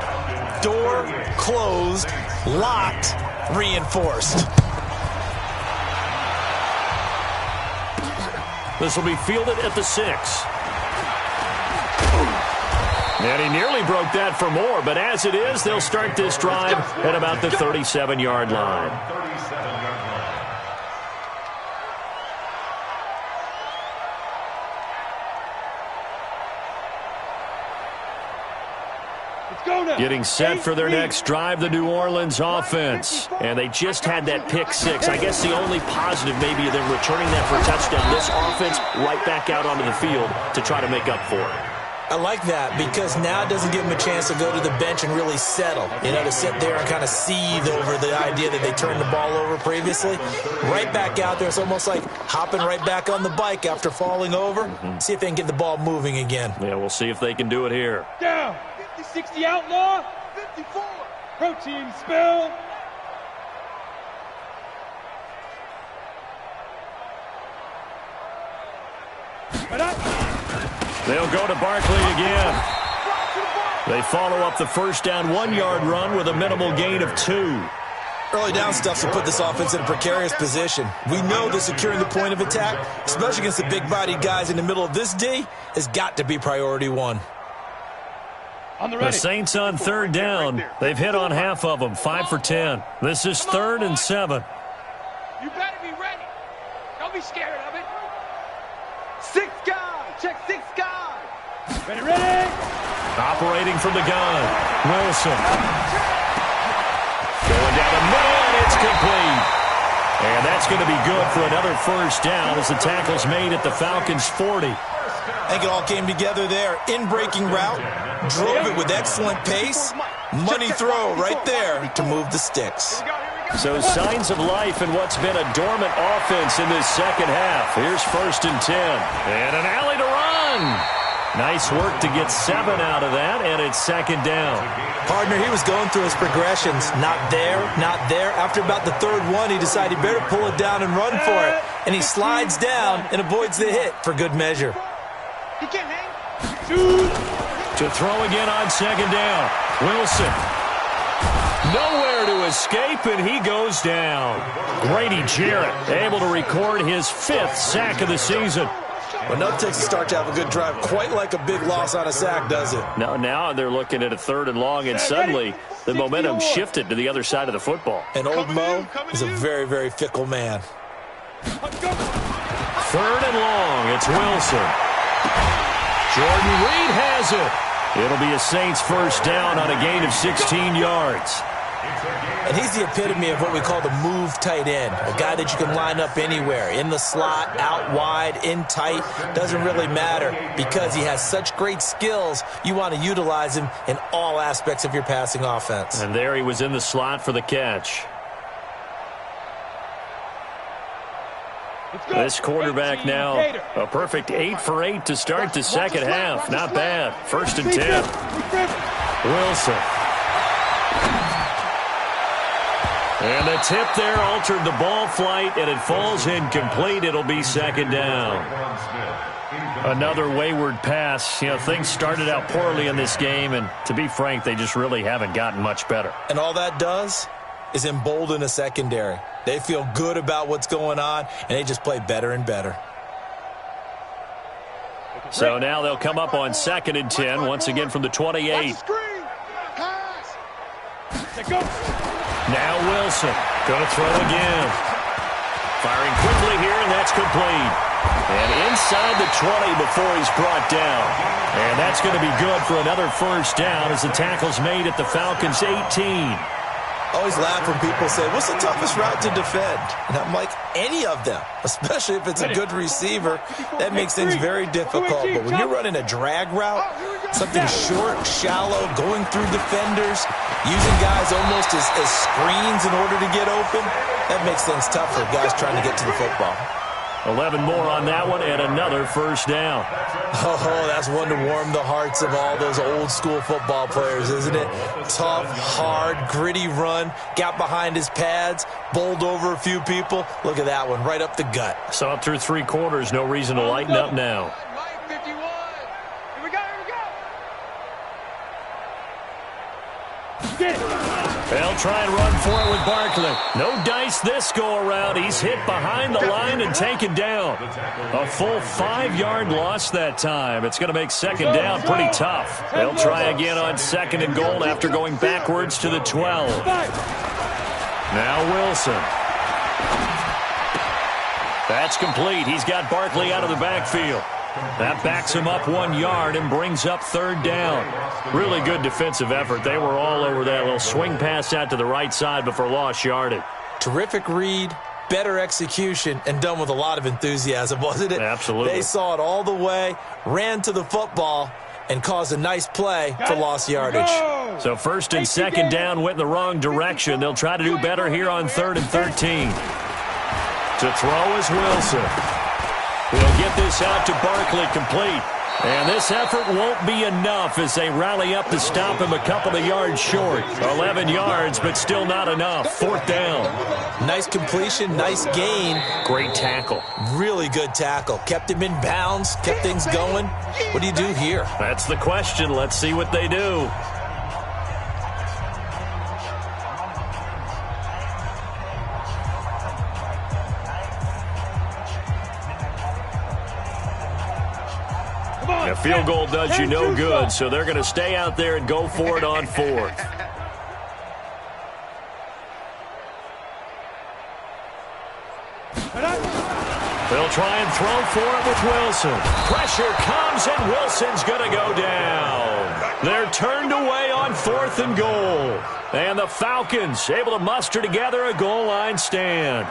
Door closed, locked, reinforced. This will be fielded at the 6. And he nearly broke that for more, but as it is, they'll start this drive at about the 37-yard line. Getting set for their next drive, the New Orleans offense. And they just had that pick six. I guess the only positive maybe of them returning that for a touchdown. This offense right back out onto the field to try to make up for it. I like that because now it doesn't give them a chance to go to the bench and really settle, to sit there and kind of seethe over the idea that they turned the ball over previously. Right back out there, it's almost like hopping right back on the bike after falling over. See if they can get the ball moving again. Yeah, we'll see if they can do it here. Down. 60 outlaw. 54. Protein spill. They'll go to Barkley again. They follow up the first down 1-yard run with a minimal gain of 2. Early down stuff will put this offense in a precarious position. We know that securing the point of attack, especially against the big-bodied guys in the middle of this D, has got to be priority one. The Saints on third down. They've hit on half of them, 5 for 10. This is 3rd and 7. You better be ready. Don't be scared of it. 6 guys. Check 6 guys. Ready. Operating from the gun. Wilson. Going down the middle, and it's complete. And that's going to be good for another first down as the tackle's made at the Falcons' 40. I think it all came together there. In-breaking route, drove it with excellent pace. Money throw right there to move the sticks. So signs of life in what's been a dormant offense in this second half. Here's 1st and 10. And an alley to run. Nice work to get 7 out of that, and it's 2nd down. Partner, he was going through his progressions. Not there, not there. After about the 3rd one, he decided he better pull it down and run for it. And he slides down and avoids the hit for good measure. He can't hang. To throw again on 2nd down. Wilson. Nowhere to escape, and he goes down. Grady Jarrett able to record his 5th sack of the season. Well, no takes a start to have a good drive, quite like a big loss on a sack, does it? Now they're looking at a 3rd and long, and suddenly the momentum shifted to the other side of the football. And old Mo is a very, very fickle man. 3rd and long, it's Wilson. Jordan Reed has it. It'll be a Saints first down on a gain of 16 yards. And he's the epitome of what we call the move tight end, a guy that you can line up anywhere, in the slot, out wide, in tight, doesn't really matter because he has such great skills. You want to utilize him in all aspects of your passing offense. And there he was in the slot for the catch. This quarterback now, a perfect 8 for 8 to start the second half. Not bad. 1st and 10. Wilson. And the tip there altered the ball flight, and it falls incomplete. It'll be 2nd down. Another wayward pass. Things started out poorly in this game, and to be frank, they just really haven't gotten much better. And all that does is embolden a secondary. They feel good about what's going on, and they just play better and better. So now they'll come up on 2nd and 10, once again from the 28. Now Wilson, going to throw again. Firing quickly here, and that's complete. And inside the 20 before he's brought down. And that's going to be good for another first down as the tackle's made at the Falcons' 18. Always laugh when people say, what's the toughest route to defend? And I'm like, any of them, especially if it's a good receiver. That makes things very difficult. But when you're running a drag route, something short, shallow, going through defenders, using guys almost as screens in order to get open, that makes things tough for guys trying to get to the football. 11 more on that one and another first down. Oh, that's one to warm the hearts of all those old school football players, isn't it? Tough, hard, gritty run, got behind his pads, bowled over a few people. Look at that one, right up the gut. So up through 3 quarters, no reason to lighten up now. They'll try and run for it with Barkley. No dice this go-around. He's hit behind the line and taken down. A full 5-yard loss that time. It's going to make 2nd down pretty tough. They'll try again on 2nd and goal after going backwards to the 12. Now Wilson. That's complete. He's got Barkley out of the backfield. That backs him up 1 yard and brings up 3rd down. Really good defensive effort. They were all over that little swing pass out to the right side before lost yardage. Terrific read, better execution, and done with a lot of enthusiasm, wasn't it? Absolutely. They saw it all the way, ran to the football, and caused a nice play for lost yardage. So 1st and 2nd down went in the wrong direction. They'll try to do better here on 3rd and 13. To throw is Wilson. He'll get this out to Barkley, complete. And this effort won't be enough as they rally up to stop him a couple of yards short. 11 yards, but still not enough. 4th down. Nice completion, nice gain. Great tackle. Really good tackle. Kept him in bounds, kept things going. What do you do here? That's the question. Let's see what they do. A field goal does you no good, so they're going to stay out there and go for it on 4th. They'll try and throw for it with Wilson. Pressure comes, and Wilson's going to go down. They're turned away on 4th and goal. And the Falcons able to muster together a goal line stand.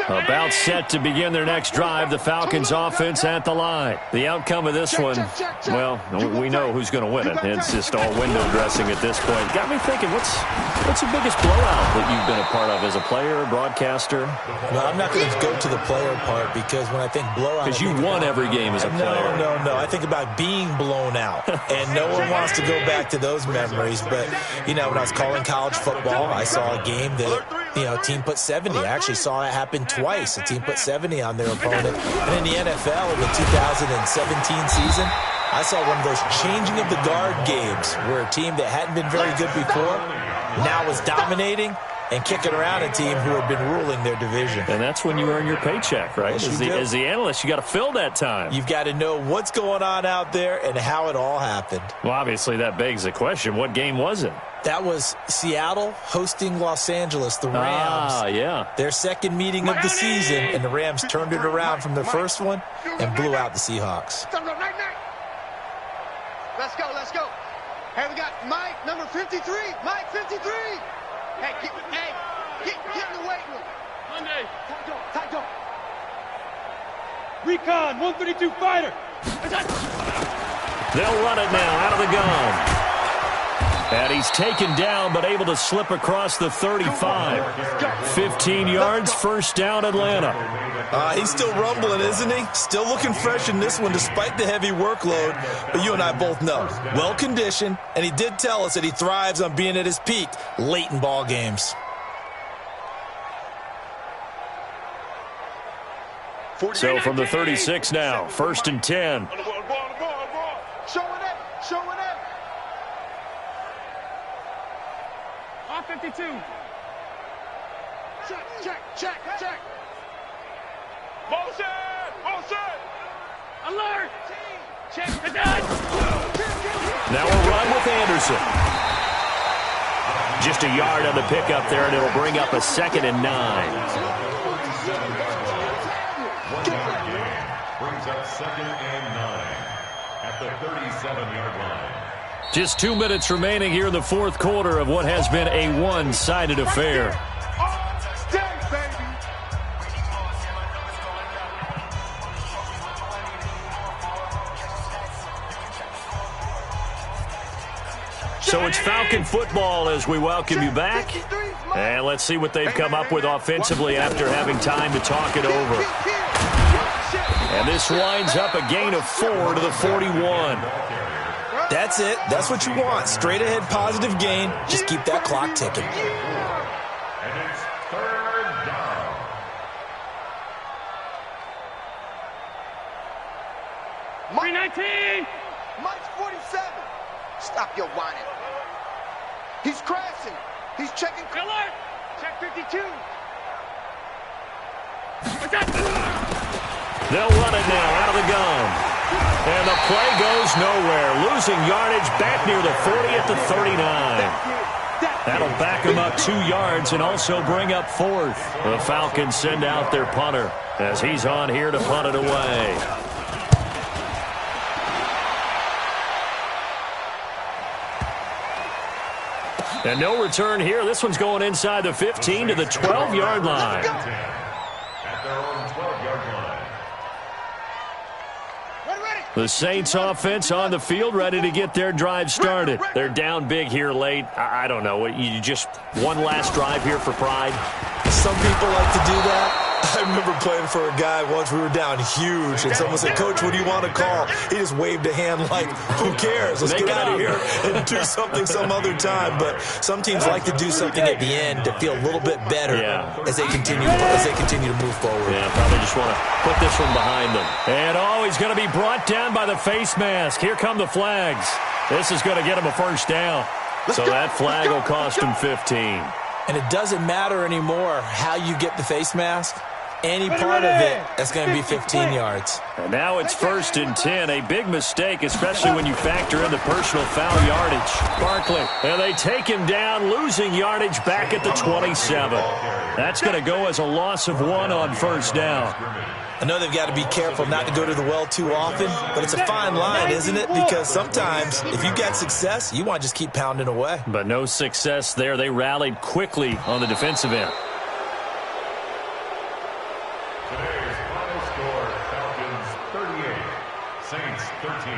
About set to begin their next drive, the Falcons offense at the line. The outcome of this one, well, we know who's going to win it. It's just all window dressing at this point. Got me thinking, what's the biggest blowout that you've been a part of as a player, broadcaster? No, I'm not going to go to the player part because when I think blowout... Because you won every game as a player. No. I think about being blown out. And no one wants to go back to those memories. But, you know, when I was calling college football, I saw a game that... a team put 70. I actually saw it happen twice. A team put 70 on their opponent. And in the NFL, in the 2017 season, I saw one of those changing of the guard games where a team that hadn't been very good before now was dominating and kicking around a team who had been ruling their division. And that's when you earn your paycheck, right? Yes, as the analyst, you got to fill that time. You've got to know what's going on out there and how it all happened. Well, obviously, that begs the question, what game was it? That was Seattle hosting Los Angeles, the Rams. Ah, yeah. Their second meeting of the season, and the Rams turned it around from their first one and blew out the Seahawks. Let's go. Hey, we got Mike, number 53. Mike, 53. Hey, get in the weight room. Monday. Tight dog. Recon, 132 fighter. They'll run it now out of the gun. And he's taken down, but able to slip across the 35. 15 yards, 1st down, Atlanta. He's still rumbling, isn't he? Still looking fresh in this one despite the heavy workload. But you and I both know, well-conditioned, and he did tell us that he thrives on being at his peak late in ball games. So from the 36 now, 1st and 10. Show it up. 52. Check. Motion. Alert. Check the done. Now a run with Anderson. Just a yard on the pickup there, and it'll bring up a 2nd and 9. Brings up 2nd and 9 at the 37-yard line. Just 2 minutes remaining here in the 4th quarter of what has been a one-sided affair. So it's Falcon football as we welcome you back. And let's see what they've come up with offensively after having time to talk it over. And this winds up a gain of 4 to the 41. That's it. That's what you want. Straight ahead positive gain. Just keep that clock ticking. And it's 3rd down. Mike 19. Mike's 47. Stop your whining. He's crashing. He's checking. Alert. Check 52. They'll run it now out of the gun. And the play goes nowhere. Losing yardage back near the 40 at the 39. That'll back them up 2 yards and also bring up 4th. The Falcons send out their punter as he's on here to punt it away. And no return here. This one's going inside the 15 to the 12-yard line. At their own 12-yard line. The Saints offense on the field, ready to get their drive started. They're down big here late. I don't know. You just one last drive here for pride? Some people like to do that. I remember playing for a guy once. We were down huge, and someone said, "Coach, what do you want to call?" He just waved a hand like, "Who cares? Let's get out of here and do something some other time." But some teams like to do something at the end to feel a little bit better as they continue to move forward. Yeah, probably just want to put this one behind them. And he's going to be brought down by the face mask. Here come the flags. This is going to get him a first down. So that flag will cost him 15. And it doesn't matter anymore how you get the face mask. Any part of it, that's going to be 15 yards. And now it's 1st and 10. A big mistake, especially when you factor in the personal foul yardage. Barkley, and they take him down, losing yardage back at the 27. That's going to go as a loss of 1 on first down. I know they've got to be careful not to go to the well too often, but it's a fine line, isn't it? Because sometimes, if you get success, you want to just keep pounding away. But no success there. They rallied quickly on the defensive end. Today's final score, Falcons 38, Saints 13.